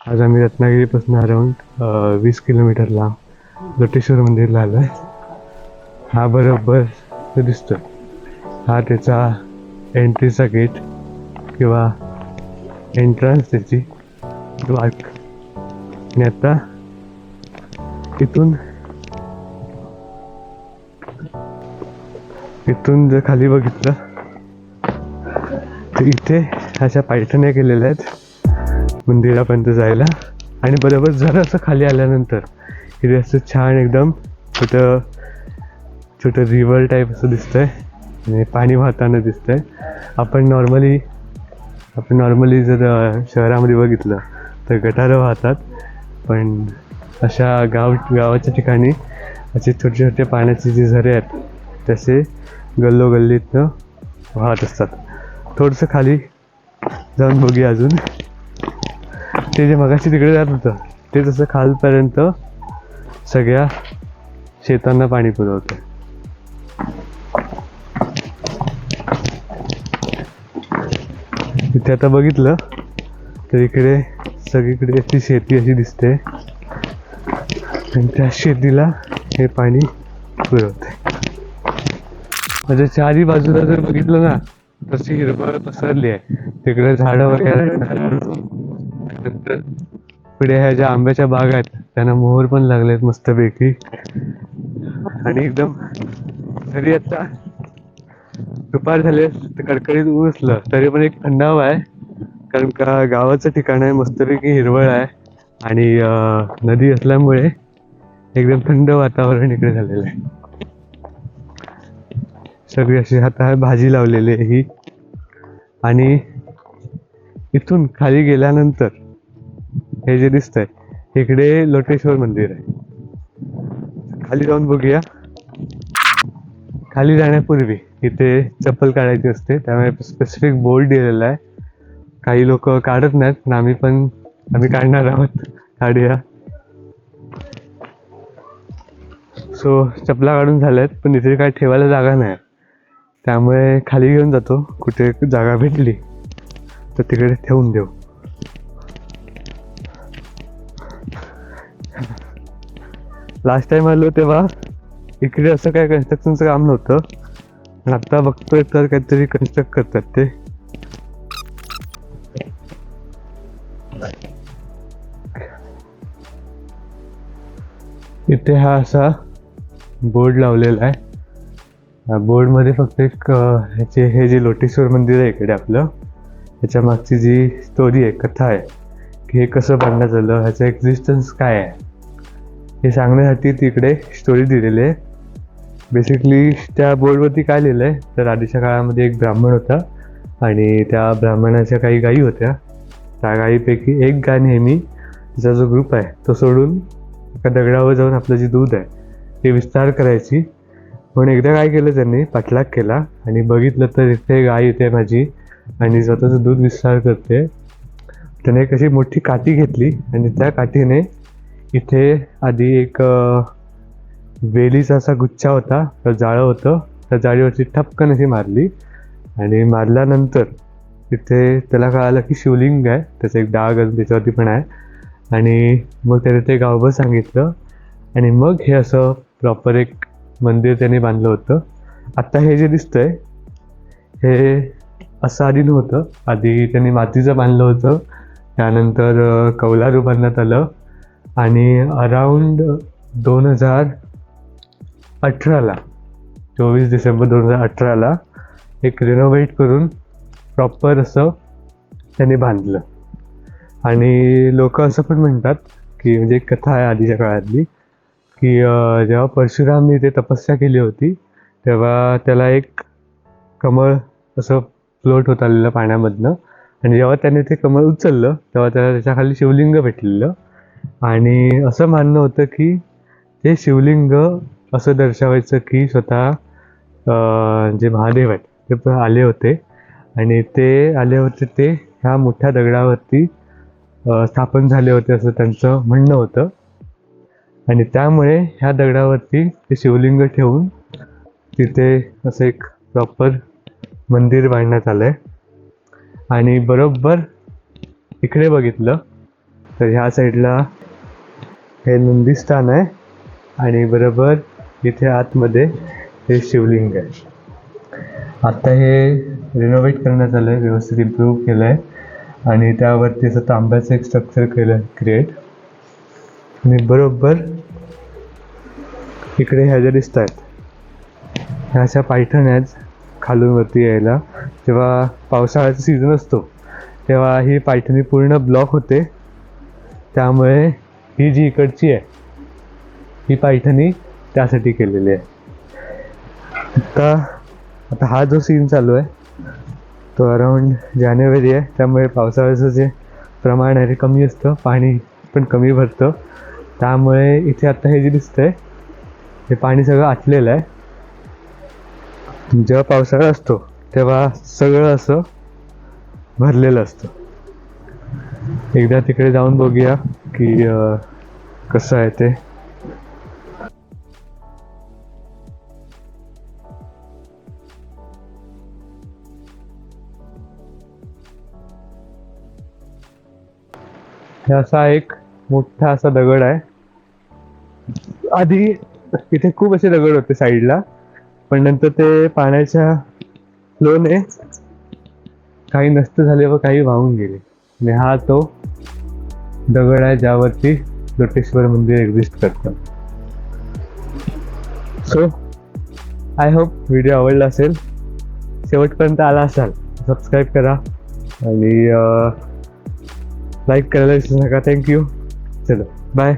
आज आम्ही रत्नागिरीपासून around 20 kilometre लांब लोटेश्वर मंदिरला आलो आहे. हा बरोबर तो दिसतो, हा त्याचा एंट्रीचा गेट किंवा एंट्रन्स त्याची द्वार. आणि आता इथून जर खाली बघितलं तर इथे अशा पायथ्याने केलेल्या आहेत मंदिरापर्यंत जायला. आणि बरोबर जरा असं खाली आल्यानंतर इथे असं छान एकदम छोटं छोटं रिव्हर टाईप असं दिसतंय आणि पाणी वाहताना दिसतंय. आपण नॉर्मली जर शहरामध्ये बघितलं तर गटारं वाहतात, पण अशा गावाच्या ठिकाणी असे छोटे छोटे पाण्याचे जे झरे आहेत तसे गल्लोगल्लीतनं वाहत असतात. थोडंसं खाली जाऊन बघूया अजून. ते जे मगाशी तिकडे जात होतं ते तसं खालपर्यंत सगळ्या शेतांना पाणी पुरवतं. इथे आता बघितलं तर इकडे सगळीकडे अशी शेती अशी दिसते आणि त्या शेतीला हे पाणी पुरवते. म्हणजे चारी बाजूला जर बघितलं ना तशी हिरवळ पसरली आहे. तिकडे झाडं वगैरे, नंतर पुढे ह्या ज्या आंब्याच्या बाग आहेत त्यांना मोहर पण लागलेत मस्तपैकी. आणि एकदम जरी आता दुपार झाले तर कडकडीत ऊन असलं तरी पण एक थंडावा आहे, कारण का गावाचं ठिकाण आहे, मस्तपैकी हिरवळ आहे आणि नदी असल्यामुळे एकदम थंड वातावरण इकडे झालेलं आहे. सगळी अशी आता भाजी लावलेली आहे ही. आणि इथून खाली गेल्यानंतर हे जे दिसतंय इकडे लोटेश्वर मंदिर आहे. खाली जाऊन बघूया. खाली जाण्यापूर्वी इथे चप्पल काढायची असते, त्यामुळे स्पेसिफिक बोर्ड दिलेला आहे. काही लोक काढत नाहीत, पण आम्ही काढणार आहोत, काढूया. सो चपला काढून झाल्यात, पण इथे काय ठेवायला जागा नाही, त्यामुळे खाली घेऊन जातो. कुठे जागा भेटली तर तिकडे ठेवून देऊ. लास्ट टाइम आलो तेव्हा इकडे असं काय कन्स्ट्रक्शनचं काम नव्हतं, पण आता बघतोय तर काहीतरी कन्स्ट्रक्ट करतात ते. इथे हा असा बोर्ड लावलेला आहे. बोर्डमध्ये फक्त एक हे जे लोटेश्वर मंदिर आहे इकडे आपलं, ह्याच्या मागची जी स्टोरी आहे, कथा आहे की हे कसं बांधण्यात आलं, ह्याचं एक्झिस्टन्स काय आहे हे सांगण्यासाठी तिकडे स्टोरी दिलेली आहे. बेसिकली त्या बोर्डवरती काय लिहिलं आहे तर आधीच्या काळामध्ये एक ब्राह्मण होता आणि त्या ब्राह्मणाच्या काही गायी होत्या. त्या गायीपैकी एक गाय नेहमी तिचा जो ग्रुप आहे तो सोडून एका दगडावर जाऊन आपलं जे दूध आहे ते विस्तार करायची. म्हणून एकदा काय केलं त्यांनी, पाठलाग केला आणि बघितलं तर इथे गाय येते माझी आणि स्वतःचं दूध विस्तार करते. त्याने एक अशी मोठी काठी घेतली आणि त्या काठीने इथे आधी एक वेलीचा असा गुच्छा होता, तर जाळं होतं, त्या जाळीवरची ठपकन अशी मारली आणि मारल्यानंतर तिथे त्याला कळालं की शिवलिंग आहे, त्याचा एक डाग अजून त्याच्यावरती पण आहे. आणि मग त्याने ते गावभर सांगितलं आणि मग हे असं प्रॉपर एक मंदिर त्यांनी बांधलं होतं. आत्ता हे जे दिसतंय हे असं आधी नव्हतं. आधी त्यांनी मातीचं बांधलं होतं, त्यानंतर कौलारू बांधण्यात आलं आणि अराउंड 2018ला 24 डिसेंबर 2018ला एक रिनोव्हेट करून प्रॉपर असं त्यांनी बांधलं. आणि लोक असं पण म्हणतात की, म्हणजे एक कथा आहे आधीच्या काळातली की जेव्हा परशुरामने इथे तपस्या केली होती तेव्हा त्याला एक कमळ असं फ्लोट होत आलेलं पाण्यामधनं, आणि जेव्हा त्याने ते कमळ उचललं तेव्हा त्याला त्याच्याखाली शिवलिंग भेटलेलं. आणि असं मानणं होतं की ते शिवलिंग असं दर्शवायचं की स्वतः जे महादेव आहेत ते पण आले होते आणि ते आले होते ते ह्या मोठ्या दगडावरती स्थापन झाले होते असं त्यांचं म्हणणं होतं. आणि त्यामुळे ह्या दगडावरती ते शिवलिंग ठेवून तिथे असं एक प्रॉपर मंदिर बांधण्यात आलं आहे. आणि बरोबर इकडे बघितलं तर ह्या साईडला हे नंदीस्थान आहे आणि बरोबर इथे आतमध्ये हे शिवलिंग आहे. आता हे रिनोव्हेट करण्यात आलं आहे, व्यवस्थित इम्प्रूव्ह केलं आहे आणि त्यावरती असं तांब्याचं एक स्ट्रक्चर केलं क्रिएट. आणि बरोबर इकडे ह्या ज्या दिसत आहेत ह्या अशा पायथ्याच खालून वरती यायला. जेव्हा पावसाळ्याचा सीझन असतो तेव्हा ही पायथ्यानी पूर्ण ब्लॉक होते, त्यामुळे ही जी इकडची आहे ही पायथ्यानी त्यासाठी केलेली आहे. आता हा जो सीन चालू आहे तो अराउंड जानेवारी आहे, त्यामुळे पावसाळ्याचं जे प्रमाण आहे ते कमी असतं, पाणी पण कमी भरतं. त्यामुळे इथे आता हे जे दिसतंय हे पाणी सगळं आटलेलं आहे. जेव्हा पावसाळा असतो तेव्हा सगळं असं भरलेलं असतं. एकदा तिकडे जाऊन बघूया की कसं आहे ते. हे असा एक मोठा असा दगड आहे. आधी इथे खूप असे दगड होते साईडला, पण नंतर ते पाण्याच्या फ्लोने काही नष्ट झाले व काही वाहून गेले. आणि हा तो दगड आहे ज्यावरती लोटेश्वर मंदिर एक्झिस्ट करतं. सो आय होप व्हिडिओ आवडला असेल, शेवटपर्यंत आला असाल सबस्क्राईब करा आणि लाईक करायला विसरू नका. थँक्यू. चलो बाय.